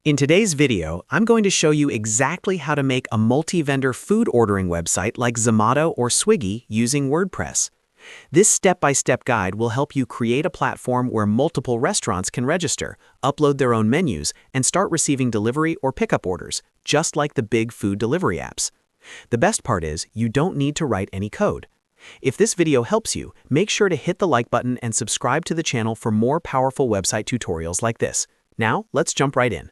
In today's video, I'm going to show you exactly how to make a multi-vendor food ordering website like Zomato or Swiggy using WordPress. This step-by-step guide will help you create a platform where multiple restaurants can register, upload their own menus, and start receiving delivery or pickup orders, just like the big food delivery apps. The best part is, you don't need to write any code. If this video helps you, make sure to hit the like button and subscribe to the channel for more powerful website tutorials like this. Now, let's jump right in.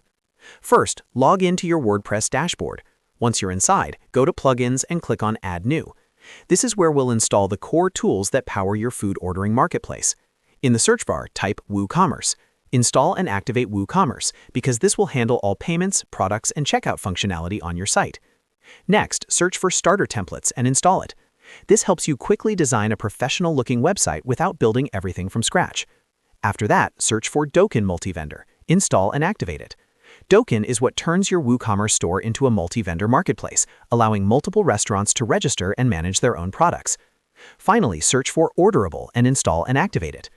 First, log into your WordPress dashboard. Once you're inside, go to Plugins and click on Add New. This is where we'll install the core tools that power your food ordering marketplace. In the search bar, type WooCommerce. Install and activate WooCommerce because this will handle all payments, products, and checkout functionality on your site. Next, search for starter templates and install it. This helps you quickly design a professional-looking website without building everything from scratch. After that, search for Dokan Multivendor. Install and activate it. Dokan is what turns your WooCommerce store into a multi-vendor marketplace, allowing multiple restaurants to register and manage their own products. Finally, search for Orderable and install and activate it.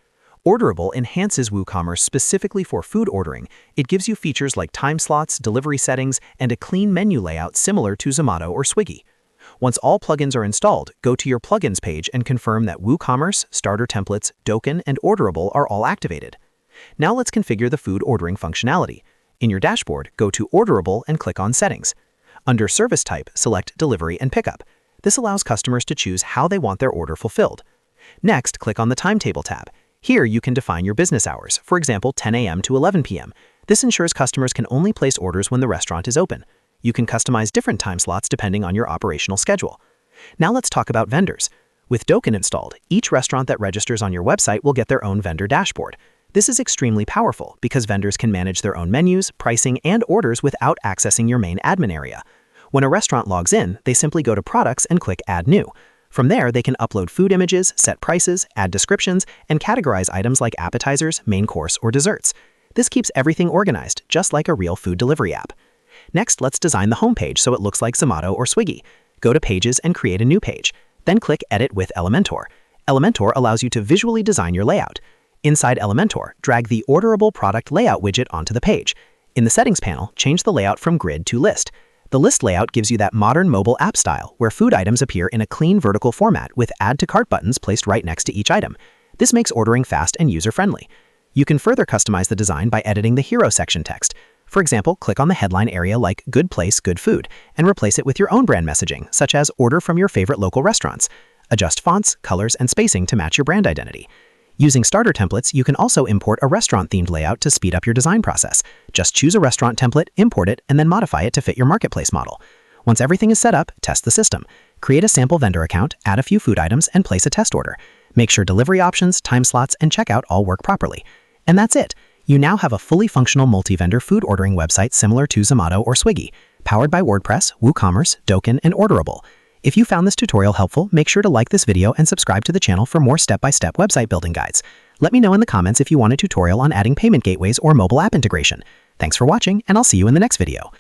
Orderable enhances WooCommerce specifically for food ordering. It gives you features like time slots, delivery settings, and a clean menu layout similar to Zomato or Swiggy. Once all plugins are installed, go to your plugins page and confirm that WooCommerce, starter templates, Dokan, and Orderable are all activated. Now let's configure the food ordering functionality. In your dashboard, go to Orderable and click on Settings. Under Service Type, select Delivery and Pickup. This allows customers to choose how they want their order fulfilled. Next, click on the Timetable tab. Here you can define your business hours, for example 10 a.m. to 11 p.m. This ensures customers can only place orders when the restaurant is open. You can customize different time slots depending on your operational schedule. Now let's talk about vendors. With Dokan installed, each restaurant that registers on your website will get their own vendor dashboard. This is extremely powerful because vendors can manage their own menus, pricing, and orders without accessing your main admin area. When a restaurant logs in, they simply go to Products and click Add New. From there, they can upload food images, set prices, add descriptions, and categorize items like appetizers, main course, or desserts. This keeps everything organized, just like a real food delivery app. Next, let's design the homepage so it looks like Zomato or Swiggy. Go to Pages and create a new page. Then click Edit with Elementor. Elementor allows you to visually design your layout. Inside Elementor, drag the Orderable product layout widget onto the page. In the Settings panel, change the layout from Grid to List. The list layout gives you that modern mobile app style, where food items appear in a clean vertical format with Add to Cart buttons placed right next to each item. This makes ordering fast and user-friendly. You can further customize the design by editing the Hero section text. For example, click on the headline area like Good Place, Good Food, and replace it with your own brand messaging, such as Order from your favorite local restaurants. Adjust fonts, colors, and spacing to match your brand identity. Using starter templates, you can also import a restaurant-themed layout to speed up your design process. Just choose a restaurant template, import it, and then modify it to fit your marketplace model. Once everything is set up, test the system. Create a sample vendor account, add a few food items, and place a test order. Make sure delivery options, time slots, and checkout all work properly. And that's it. You now have a fully functional multi-vendor food ordering website similar to Zomato or Swiggy, powered by WordPress, WooCommerce, Dokan, and Orderable. If you found this tutorial helpful, make sure to like this video and subscribe to the channel for more step-by-step website building guides. Let me know in the comments if you want a tutorial on adding payment gateways or mobile app integration. Thanks for watching, and I'll see you in the next video.